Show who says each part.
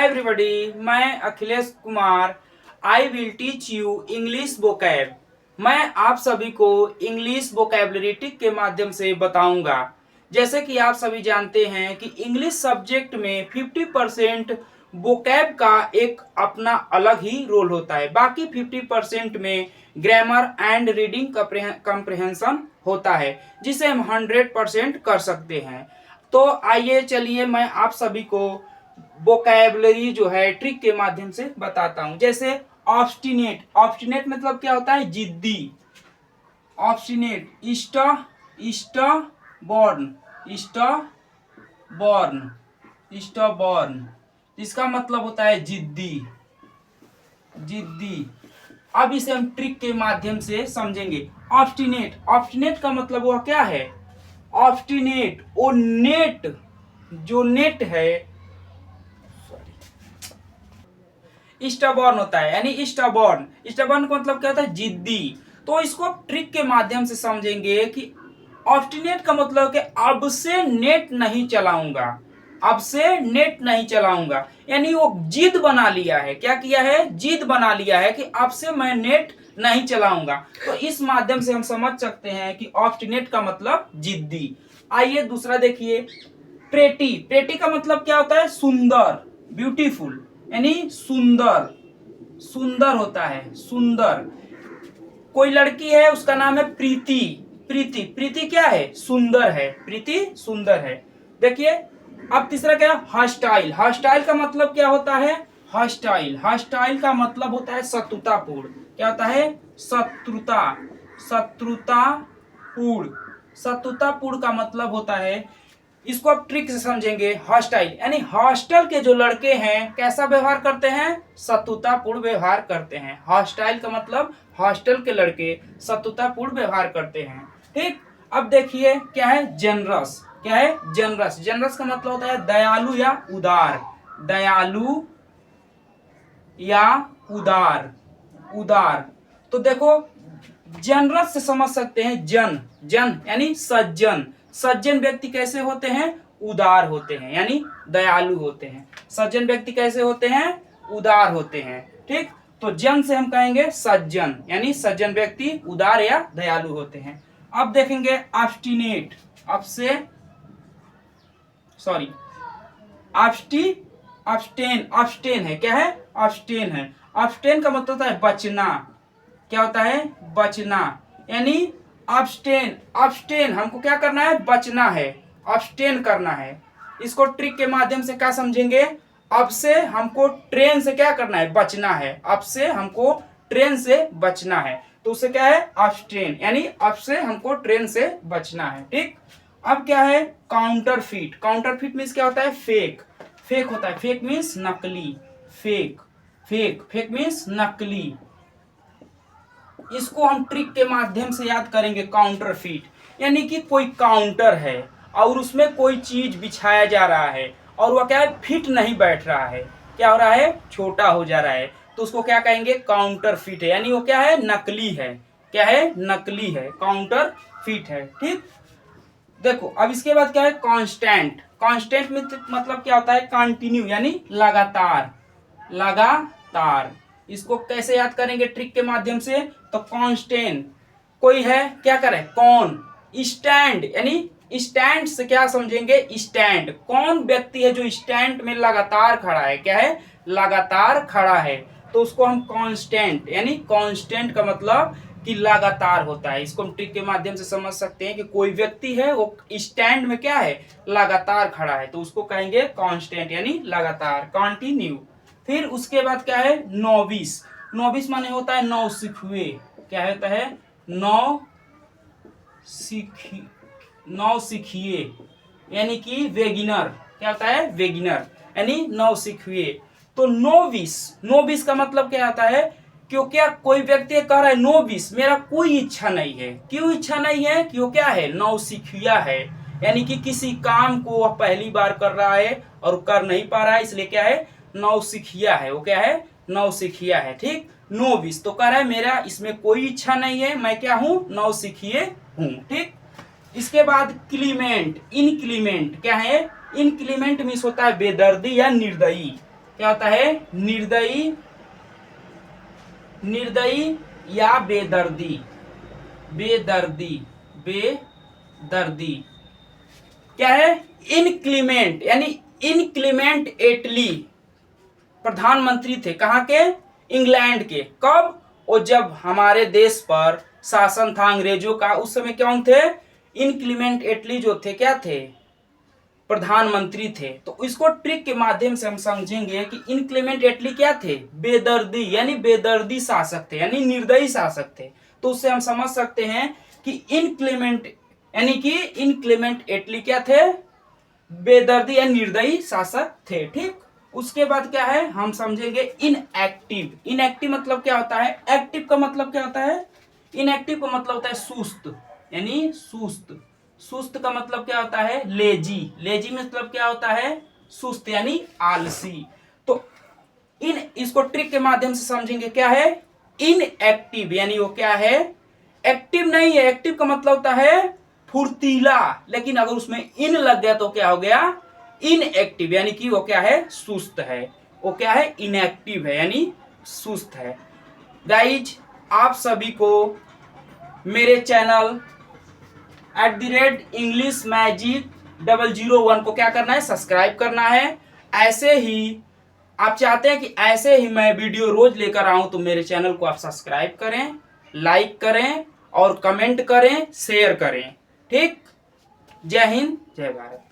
Speaker 1: Hi everybody, मैं Akhilesh Kumar. I will teach you English vocab. मैं आप सभी को इंग्लिश वोकैबलरी टिक के माध्यम से बताऊंगा। जैसे कि आप सभी जानते हैं कि इंग्लिश सब्जेक्ट में 50% वोकैब का एक अपना अलग ही रोल होता है, बाकी 50% में ग्रामर एंड रीडिंग कम्प्रिहेंशन होता है, जिसे हम 100% कर सकते हैं। तो आइए चलिए मैं आप सभी को वोकैबुलरी जो है ट्रिक के माध्यम से बताता हूं। जैसे ऑब्स्टिनेट, ऑब्स्टिनेट मतलब क्या होता है? जिद्दी। ऑब्स्टिनेट, स्टबॉर्न, स्टबॉर्न, स्टबॉर्न, इसका मतलब होता है जिद्दी, जिद्दी। अब इसे हम ट्रिक के माध्यम से समझेंगे। ऑब्स्टिनेट, ऑब्स्टिनेट का मतलब वह क्या है? ऑब्स्टिनेट वो नेट, जो नेट है, स्टबॉर्न होता है, यानी स्टबॉर्न। स्टबॉर्न का मतलब क्या होता है? जिद्दी। तो इसको ट्रिक के माध्यम से समझेंगे कि ऑब्स्टिनेट का मतलब कि अब से नेट नहीं चलाऊंगा, अब से नेट नहीं चलाऊंगा, यानी वो जिद बना लिया है। क्या किया है? जिद बना लिया है कि अब से मैं नेट नहीं चलाऊंगा। तो इस माध्यम से हम समझ सकते हैं कि ऑब्स्टिनेट का मतलब जिद्दी। आइए दूसरा देखिए, प्रेटी। प्रेटी का मतलब क्या होता है? सुंदर, ब्यूटीफुल, यानी सुंदर, सुंदर होता है, सुंदर। कोई लड़की है, उसका नाम है प्रीति। प्रीति, प्रीति क्या है? सुंदर है, प्रीति सुंदर है। देखिए अब तीसरा क्या है? हॉस्टाइल। हॉस्टाइल का मतलब क्या होता है? हॉस्टाइल, हॉस्टाइल का मतलब होता है शत्रुतापूर्ण। क्या होता है? शत्रुता, शत्रुतापूर्ण। शत्रुतापूर्ण का मतलब होता है, इसको आप ट्रिक से समझेंगे। हॉस्टाइल यानी हॉस्टल के जो लड़के हैं कैसा व्यवहार करते हैं? शत्रुतापूर्ण व्यवहार करते हैं। हॉस्टाइल का मतलब हॉस्टल के लड़के शत्रुतापूर्ण व्यवहार करते हैं। ठीक, अब देखिए क्या है? जनरस। क्या है? जनरस। जनरस का मतलब होता है दयालु या उदार, दयालु या उदार, उदार। तो देखो जनरस से समझ सकते हैं जन, जन यानी सज्जन। सज्जन व्यक्ति कैसे होते हैं? उदार होते हैं, यानी दयालु होते हैं। सज्जन व्यक्ति कैसे होते हैं? उदार होते हैं। ठीक, तो जन से हम कहेंगे सज्जन, यानी सज्जन व्यक्ति उदार या दयालु होते हैं। अब देखेंगे ऑब्स्टिनेट। अब से सॉरी, ऑब्स्टी, अब्स्टेन, अब्स्टेन है। क्या है? अब्स्टेन है। अब्स्टेन का मतलब होता है बचना। क्या होता है? बचना, यानी अब्स्टेन। अब्स्टेन हमको क्या करना है? बचना है, अब्स्टेन करना है। इसको ट्रिक के माध्यम से क्या समझेंगे? अब से हमको ट्रेन से क्या करना है? बचना है। अब से हमको ट्रेन से बचना है, तो उसे क्या है? अब्स्टेन, यानी अब से हमको ट्रेन से बचना है। ठीक, अब क्या है? काउंटरफीट। काउंटरफीट मीन्स क्या होता है? फेक, फेक होता है। फेक मीन्स नकली, फेक, फेक, फेक मीन्स नकली। इसको हम ट्रिक के माध्यम से याद करेंगे। काउंटरफीट यानी कि कोई काउंटर है और उसमें कोई चीज बिछाया जा रहा है और वह क्या है? फिट नहीं बैठ रहा है। क्या हो रहा है? छोटा हो जा रहा है, तो उसको क्या कहेंगे? काउंटरफीट है, यानी वो क्या है? नकली है। क्या है? नकली है, काउंटरफीट है। ठीक, देखो अब इसके बाद क्या है? कांस्टेंट। कांस्टेंट में मतलब क्या होता है? कंटिन्यू, यानी लगातार, लगातार। इसको कैसे याद करेंगे ट्रिक के माध्यम से? तो कांस्टेंट, कोई है क्या करे? कौन? स्टैंड, यानी स्टैंड से क्या समझेंगे? स्टैंड, कौन व्यक्ति है जो स्टैंड में लगातार खड़ा है? क्या है? लगातार खड़ा है, तो उसको हम कांस्टेंट, यानी कांस्टेंट का मतलब कि लगातार होता है। इसको हम ट्रिक के माध्यम से समझ सकते हैं कि कोई व्यक्ति है वो स्टैंड में क्या है? लगातार खड़ा है, तो उसको कहेंगे कांस्टेंट, यानी लगातार, कंटिन्यू। फिर उसके बाद क्या है? नोविस। नोविस माने होता है नौसिखुए। क्या होता है? नौसिखिए, यानी कि वेगिनर। क्या होता है? वेगिनर, यानी नौसिखुए। तो नोविस, नोविस का मतलब क्या आता है? क्योंकि कोई व्यक्ति कह रहा है नोविस, मेरा कोई इच्छा नहीं है। क्यों इच्छा नहीं है? क्यों क्या है? नौसिखिया है, यानी कि किसी काम को वह पहली बार कर रहा है और कर नहीं पा रहा है, इसलिए क्या है? नौसिखिया है। वो क्या है? नौसिखिया है। ठीक, नोविस तो कह रहा है मेरा इसमें कोई इच्छा नहीं है, मैं क्या हूं? नौसिखिए हूं। ठीक, इसके बाद क्लीमेंट, इनक्लीमेंट। क्या है? इनक्लीमेंट मीन्स होता है बेदर्दी या निर्दयी। क्या होता है? निर्दयी, निर्दयी या बेदर्दी, बेदर्दी, बेदर्दी। क्या है? इनक्लीमेंट, यानी इनक्लीमेंट एटली प्रधानमंत्री थे, कहाँ के? इंग्लैंड के। कब? वो जब हमारे देश पर शासन था अंग्रेजों का, उस समय कौन थे? इनक्लीमेंट एटली जो थे, क्या थे? प्रधानमंत्री थे। तो इसको ट्रिक के माध्यम से हम समझेंगे कि इनक्लीमेंट एटली क्या थे? बेदर्दी, यानी बेदर्दी शासक थे, यानी निर्दयी शासक थे। तो उससे हम समझ सकते हैं कि इनक्लीमेंट, यानी कि इनक्लीमेंट एटली क्या थे? बेदर्दी या निर्दयी शासक थे। ठीक, उसके बाद क्या है, हम समझेंगे इनएक्टिव। इनएक्टिव मतलब क्या होता है? एक्टिव का मतलब क्या होता है? इनएक्टिव का मतलब होता है सुस्त, यानी सुस्त। सुस्त का मतलब क्या होता है? लेजी। लेजी मतलब क्या होता है? सुस्त, यानी आलसी। तो इसको ट्रिक के माध्यम से समझेंगे। क्या है? इनएक्टिव, यानी वो क्या है? एक्टिव नहीं है। एक्टिव का मतलब होता है फुर्तीला, लेकिन अगर उसमें इन लग गया तो क्या हो गया? इनएक्टिव, यानी कि वो क्या है? सुस्त है। वो क्या है? इनएक्टिव है, यानी सुस्त है। गाइज, आप सभी को मेरे चैनल @English Magic 001 को क्या करना है? सब्सक्राइब करना है। ऐसे ही आप चाहते हैं कि ऐसे ही मैं वीडियो रोज लेकर आऊं, तो मेरे चैनल को आप सब्सक्राइब करें, लाइक करें और कमेंट करें, शेयर करें। ठीक, जय हिंद, जय भारत।